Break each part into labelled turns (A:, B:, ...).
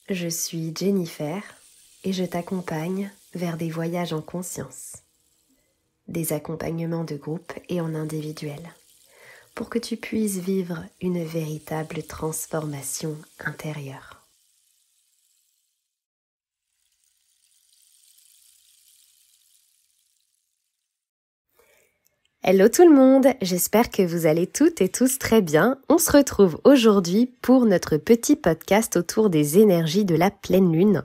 A: Je suis Jennifer et je t'accompagne vers des voyages en conscience, des accompagnements de groupe et en individuel, pour que tu puisses vivre une véritable transformation intérieure. Hello tout le monde, j'espère que vous allez toutes et tous très bien. On se retrouve aujourd'hui pour notre petit podcast autour des énergies de la pleine lune.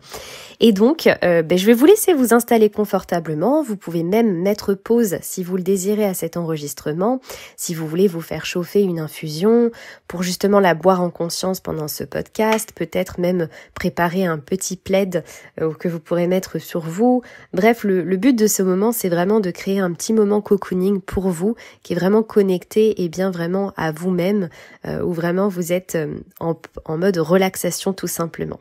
A: Et donc, je vais vous laisser vous installer confortablement. Vous pouvez même mettre pause si vous le désirez à cet enregistrement, si vous voulez vous faire chauffer une infusion pour justement la boire en conscience pendant ce podcast, peut-être même préparer un petit plaid que vous pourrez mettre sur vous. Bref, le but de ce moment, c'est vraiment de créer un petit moment cocooning pour vous, qui est vraiment connecté et bien vraiment à vous-même, où vraiment vous êtes en mode relaxation tout simplement.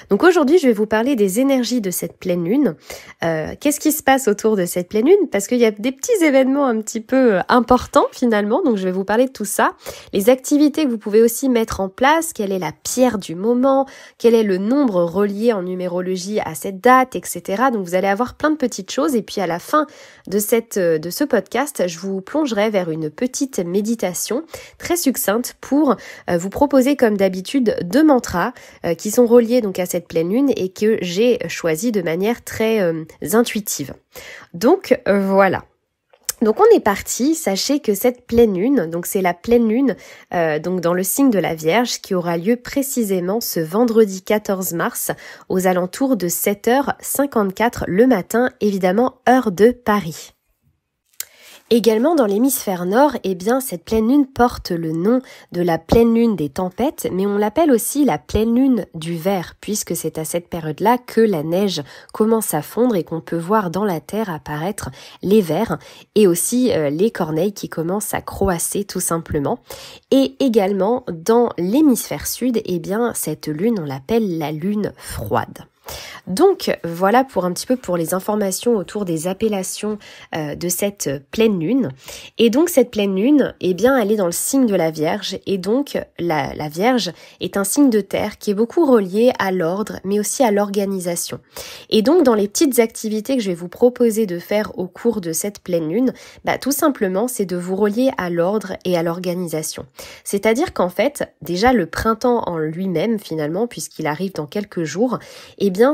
A: Donc aujourd'hui, je vais vous parler des énergies de cette pleine lune. Qu'est-ce qui se passe autour de cette pleine lune? Parce qu'il y a des petits événements un petit peu importants finalement, donc je vais vous parler de tout ça. Les activités que vous pouvez aussi mettre en place, quelle est la pierre du moment, quel est le nombre relié en numérologie à cette date, etc. Donc vous allez avoir plein de petites choses et puis à la fin de ce podcast, je vous plongerai vers une petite méditation très succincte pour vous proposer comme d'habitude 2 mantras qui sont reliés donc à cette pleine lune et que j'ai choisi de manière très intuitive. Donc voilà. Donc on est parti, sachez que cette pleine lune, donc c'est la pleine lune donc dans le signe de la Vierge qui aura lieu précisément ce vendredi 14 mars aux alentours de 7h54 le matin, évidemment heure de Paris. Également dans l'hémisphère nord, cette pleine lune porte le nom de la pleine lune des tempêtes, mais on l'appelle aussi la pleine lune du ver, puisque c'est à cette période-là que la neige commence à fondre et qu'on peut voir dans la terre apparaître les vers et aussi les corneilles qui commencent à croasser tout simplement. Et également dans l'hémisphère sud, cette lune, on l'appelle la lune froide. Donc voilà pour un petit peu pour les informations autour des appellations de cette pleine lune. Et donc cette pleine lune, elle est dans le signe de la Vierge et donc la Vierge est un signe de terre qui est beaucoup relié à l'ordre mais aussi à l'organisation. Et donc dans les petites activités que je vais vous proposer de faire au cours de cette pleine lune, tout simplement c'est de vous relier à l'ordre et à l'organisation. C'est-à-dire qu'en fait, déjà le printemps en lui-même finalement, puisqu'il arrive dans quelques jours,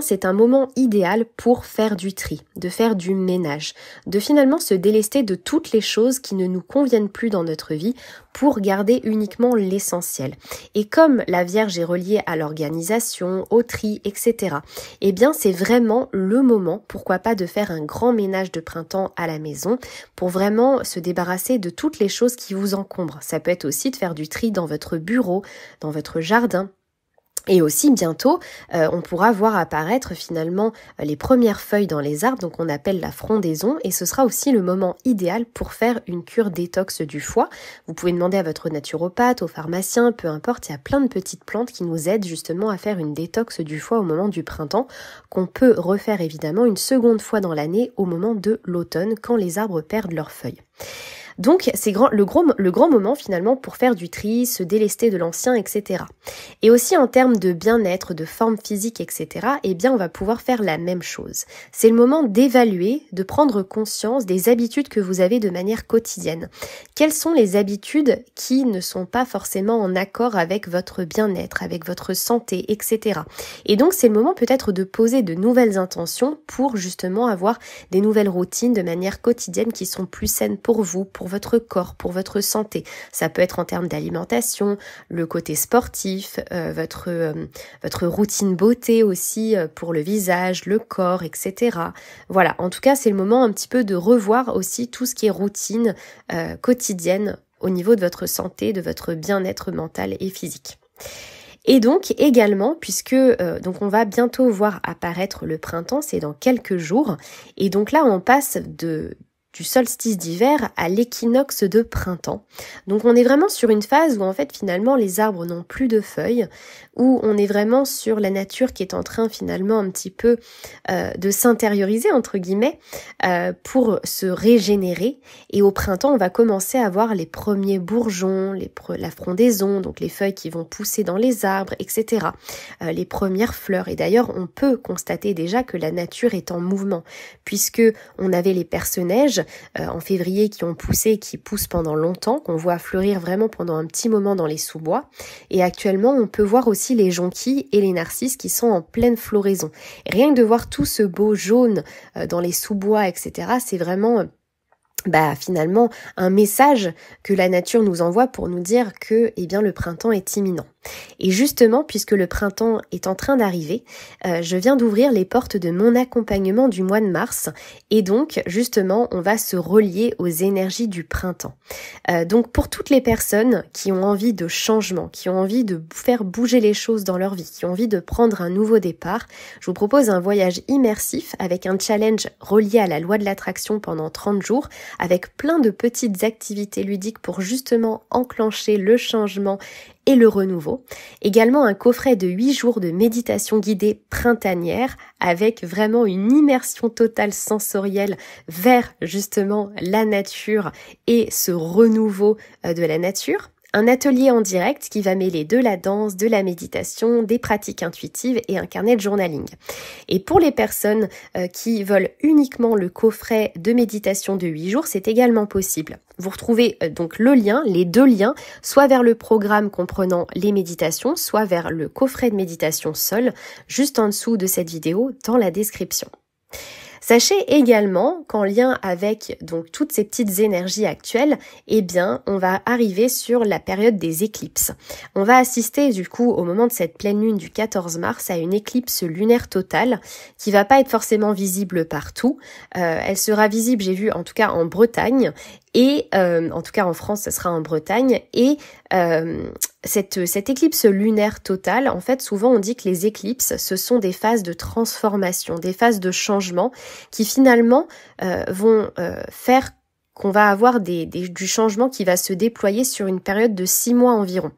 A: c'est un moment idéal pour faire du tri, de faire du ménage, de finalement se délester de toutes les choses qui ne nous conviennent plus dans notre vie pour garder uniquement l'essentiel. Et comme la Vierge est reliée à l'organisation, au tri, etc., c'est vraiment le moment, pourquoi pas, de faire un grand ménage de printemps à la maison pour vraiment se débarrasser de toutes les choses qui vous encombrent. Ça peut être aussi de faire du tri dans votre bureau, dans votre jardin. Et aussi bientôt, on pourra voir apparaître finalement les premières feuilles dans les arbres, donc on appelle la frondaison, et ce sera aussi le moment idéal pour faire une cure détox du foie. Vous pouvez demander à votre naturopathe, au pharmacien, peu importe, il y a plein de petites plantes qui nous aident justement à faire une détox du foie au moment du printemps, qu'on peut refaire évidemment une seconde fois dans l'année au moment de l'automne, quand les arbres perdent leurs feuilles. Donc c'est le grand moment finalement pour faire du tri, se délester de l'ancien, etc. Et aussi en termes de bien-être, de forme physique, etc., on va pouvoir faire la même chose. C'est le moment d'évaluer, de prendre conscience des habitudes que vous avez de manière quotidienne. Quelles sont les habitudes qui ne sont pas forcément en accord avec votre bien-être, avec votre santé, etc. Et donc c'est le moment peut-être de poser de nouvelles intentions pour justement avoir des nouvelles routines de manière quotidienne qui sont plus saines pour vous, pour votre corps, pour votre santé. Ça peut être en termes d'alimentation, le côté sportif, votre routine beauté aussi pour le visage, le corps, etc. Voilà, en tout cas, c'est le moment un petit peu de revoir aussi tout ce qui est routine quotidienne au niveau de votre santé, de votre bien-être mental et physique. Et donc également, puisque donc on va bientôt voir apparaître le printemps, c'est dans quelques jours, et donc là on passe du solstice d'hiver à l'équinoxe de printemps. Donc on est vraiment sur une phase où en fait finalement les arbres n'ont plus de feuilles, où on est vraiment sur la nature qui est en train finalement un petit peu de s'intérioriser entre guillemets pour se régénérer. Et au printemps on va commencer à voir les premiers bourgeons, la frondaison, donc les feuilles qui vont pousser dans les arbres, etc. Les premières fleurs. Et d'ailleurs on peut constater déjà que la nature est en mouvement, puisque on avait les perce-neige en février qui ont poussé, qui poussent pendant longtemps, qu'on voit fleurir vraiment pendant un petit moment dans les sous-bois. Et actuellement, on peut voir aussi les jonquilles et les narcisses qui sont en pleine floraison. Et rien que de voir tout ce beau jaune dans les sous-bois, etc., c'est vraiment finalement un message que la nature nous envoie pour nous dire que le printemps est imminent. Et justement, puisque le printemps est en train d'arriver, je viens d'ouvrir les portes de mon accompagnement du mois de mars et donc justement on va se relier aux énergies du printemps. Donc pour toutes les personnes qui ont envie de changement, qui ont envie de faire bouger les choses dans leur vie, qui ont envie de prendre un nouveau départ, je vous propose un voyage immersif avec un challenge relié à la loi de l'attraction pendant 30 jours avec plein de petites activités ludiques pour justement enclencher le changement et le renouveau. Également un coffret de 8 jours de méditation guidée printanière avec vraiment une immersion totale sensorielle vers justement la nature et ce renouveau de la nature. Un atelier en direct qui va mêler de la danse, de la méditation, des pratiques intuitives et un carnet de journaling. Et pour les personnes qui veulent uniquement le coffret de méditation de 8 jours, c'est également possible. Vous retrouvez donc le lien, les deux liens, soit vers le programme comprenant les méditations, soit vers le coffret de méditation seul, juste en dessous de cette vidéo dans la description. Sachez également qu'en lien avec donc toutes ces petites énergies actuelles, on va arriver sur la période des éclipses. On va assister du coup au moment de cette pleine lune du 14 mars à une éclipse lunaire totale qui va pas être forcément visible partout. Elle sera visible, j'ai vu en tout cas en Bretagne et en tout cas en France, ce sera en Bretagne et cette éclipse lunaire totale, en fait, souvent on dit que les éclipses, ce sont des phases de transformation, des phases de changement qui finalement vont faire qu'on va avoir du changement qui va se déployer sur une période de 6 mois environ.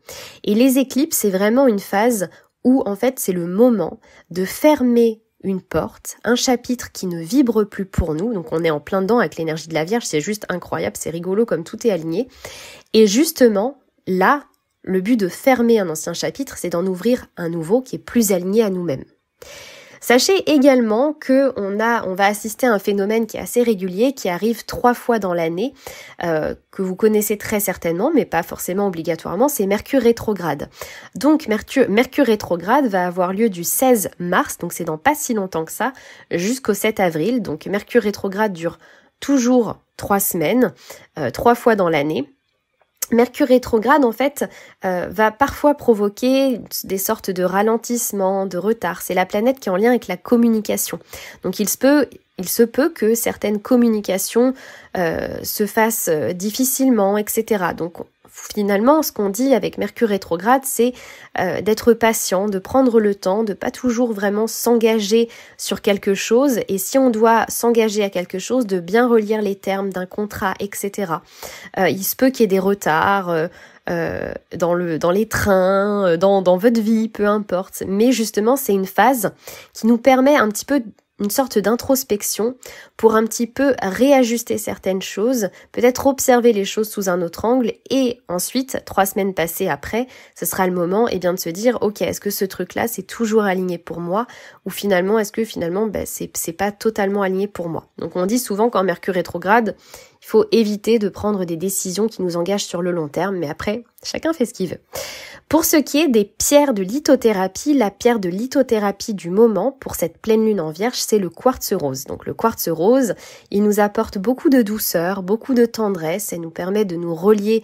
A: Et les éclipses, c'est vraiment une phase où, en fait, c'est le moment de fermer une porte, un chapitre qui ne vibre plus pour nous. Donc on est en plein dedans avec l'énergie de la Vierge, c'est juste incroyable, c'est rigolo comme tout est aligné. Et justement, là, le but de fermer un ancien chapitre, c'est d'en ouvrir un nouveau qui est plus aligné à nous-mêmes. Sachez également que on va assister à un phénomène qui est assez régulier, qui arrive 3 fois dans l'année, que vous connaissez très certainement, mais pas forcément obligatoirement, c'est Mercure rétrograde. Donc Mercure rétrograde va avoir lieu du 16 mars, donc c'est dans pas si longtemps que ça, jusqu'au 7 avril. Donc Mercure rétrograde dure toujours 3 semaines, 3 fois dans l'année. Mercure rétrograde, en fait, va parfois provoquer des sortes de ralentissements, de retard. C'est la planète qui est en lien avec la communication. Donc il se peut que certaines communications se fassent difficilement, etc. Donc finalement, ce qu'on dit avec Mercure rétrograde, c'est d'être patient, de prendre le temps, de pas toujours vraiment s'engager sur quelque chose. Et si on doit s'engager à quelque chose, de bien relire les termes d'un contrat, etc. Il se peut qu'il y ait des retards dans les trains, dans votre vie, peu importe. Mais justement, c'est une phase qui nous permet un petit peu une sorte d'introspection pour un petit peu réajuster certaines choses, peut-être observer les choses sous un autre angle et ensuite, 3 semaines passées après, ce sera le moment de se dire ok, est-ce que ce truc-là c'est toujours aligné pour moi ou finalement est-ce que c'est pas totalement aligné pour moi. Donc on dit souvent qu'en Mercure rétrograde, il faut éviter de prendre des décisions qui nous engagent sur le long terme, mais après, chacun fait ce qu'il veut. Pour ce qui est des pierres de lithothérapie, la pierre de lithothérapie du moment pour cette pleine lune en Vierge, c'est le quartz rose. Donc le quartz rose, il nous apporte beaucoup de douceur, beaucoup de tendresse et nous permet de nous relier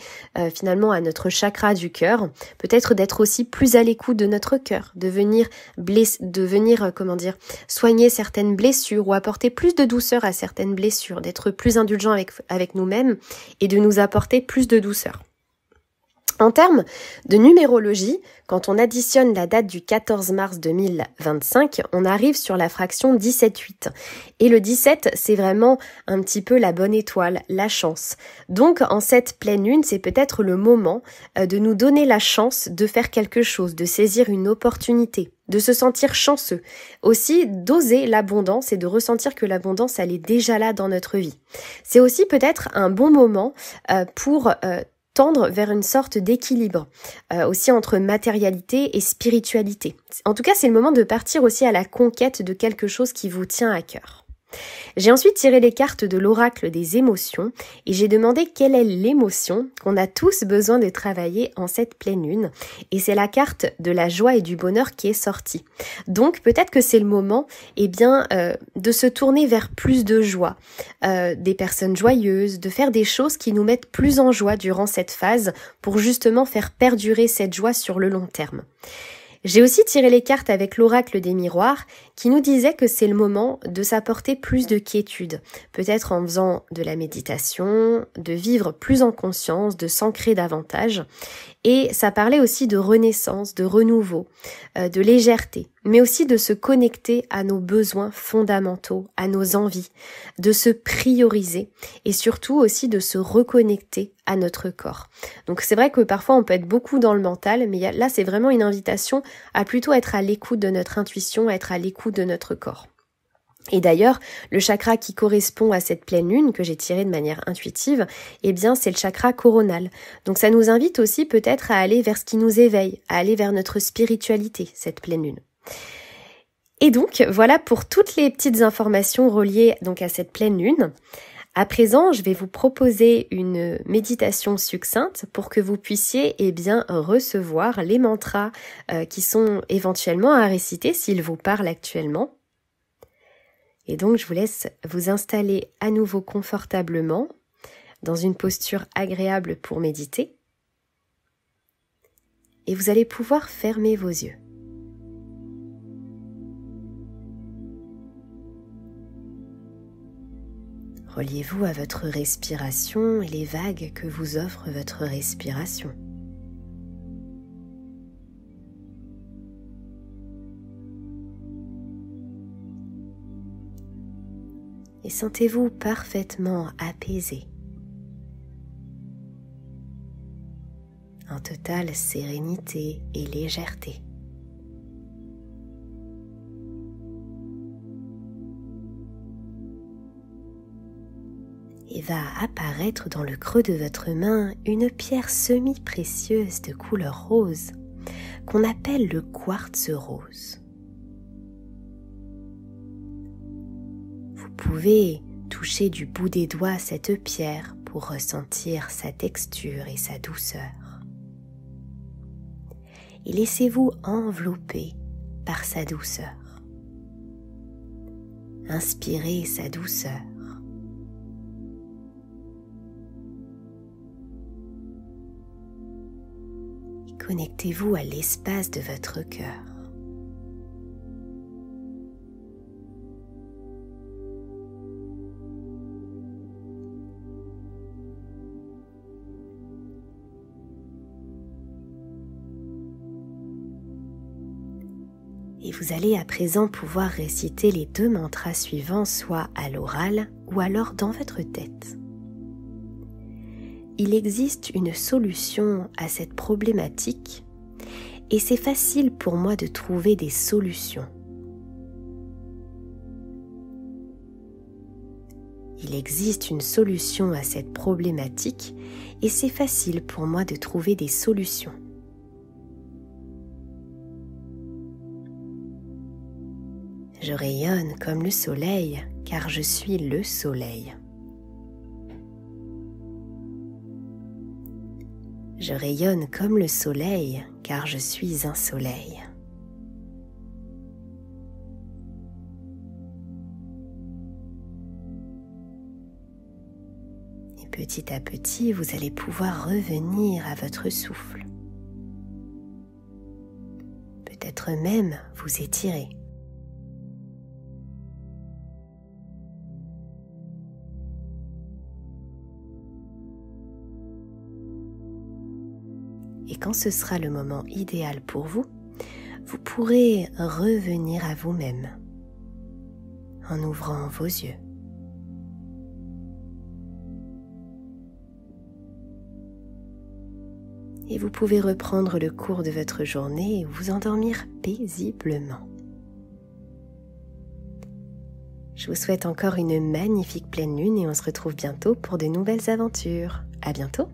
A: finalement à notre chakra du cœur, peut-être d'être aussi plus à l'écoute de notre cœur, de venir soigner certaines blessures ou apporter plus de douceur à certaines blessures, d'être plus indulgent avec nous-mêmes et de nous apporter plus de douceur. En termes de numérologie, quand on additionne la date du 14 mars 2025, on arrive sur la fraction 17,8. Et le 17, c'est vraiment un petit peu la bonne étoile, la chance. Donc, en cette pleine lune, c'est peut-être le moment de nous donner la chance de faire quelque chose, de saisir une opportunité, de se sentir chanceux. Aussi, d'oser l'abondance et de ressentir que l'abondance, elle est déjà là dans notre vie. C'est aussi peut-être un bon moment pour tendre vers une sorte d'équilibre, aussi entre matérialité et spiritualité. En tout cas, c'est le moment de partir aussi à la conquête de quelque chose qui vous tient à cœur. J'ai ensuite tiré les cartes de l'oracle des émotions et j'ai demandé quelle est l'émotion qu'on a tous besoin de travailler en cette pleine lune. Et c'est la carte de la joie et du bonheur qui est sortie. Donc peut-être que c'est le moment de se tourner vers plus de joie, des personnes joyeuses, de faire des choses qui nous mettent plus en joie durant cette phase pour justement faire perdurer cette joie sur le long terme. J'ai aussi tiré les cartes avec l'oracle des miroirs qui nous disait que c'est le moment de s'apporter plus de quiétude, peut-être en faisant de la méditation, de vivre plus en conscience, de s'ancrer davantage. Et ça parlait aussi de renaissance, de renouveau, de légèreté, mais aussi de se connecter à nos besoins fondamentaux, à nos envies, de se prioriser et surtout aussi de se reconnecter à notre corps. Donc c'est vrai que parfois on peut être beaucoup dans le mental, mais là c'est vraiment une invitation à plutôt être à l'écoute de notre intuition, à être à l'écoute de notre corps. Et d'ailleurs, le chakra qui correspond à cette pleine lune que j'ai tiré de manière intuitive, c'est le chakra coronal. Donc ça nous invite aussi peut-être à aller vers ce qui nous éveille, à aller vers notre spiritualité, cette pleine lune. Et donc, voilà pour toutes les petites informations reliées donc à cette pleine lune. À présent, je vais vous proposer une méditation succincte pour que vous puissiez recevoir les mantras qui sont éventuellement à réciter s'ils vous parlent actuellement. Et donc, je vous laisse vous installer à nouveau confortablement dans une posture agréable pour méditer. Et vous allez pouvoir fermer vos yeux. Reliez-vous à votre respiration et les vagues que vous offre votre respiration. Et sentez-vous parfaitement apaisé, en totale sérénité et légèreté. Et va apparaître dans le creux de votre main une pierre semi-précieuse de couleur rose qu'on appelle le quartz rose. Vous pouvez toucher du bout des doigts cette pierre pour ressentir sa texture et sa douceur. Et laissez-vous envelopper par sa douceur. Inspirez sa douceur. Et connectez-vous à l'espace de votre cœur. Et vous allez à présent pouvoir réciter les 2 mantras suivants, soit à l'oral ou alors dans votre tête. Il existe une solution à cette problématique et c'est facile pour moi de trouver des solutions. Il existe une solution à cette problématique et c'est facile pour moi de trouver des solutions. Je rayonne comme le soleil, car je suis le soleil. Je rayonne comme le soleil, car je suis un soleil. Et petit à petit, vous allez pouvoir revenir à votre souffle. Peut-être même vous étirer. quand ce sera le moment idéal pour vous, vous pourrez revenir à vous-même en ouvrant vos yeux. Et vous pouvez reprendre le cours de votre journée et vous endormir paisiblement. Je vous souhaite encore une magnifique pleine lune et on se retrouve bientôt pour de nouvelles aventures. À bientôt!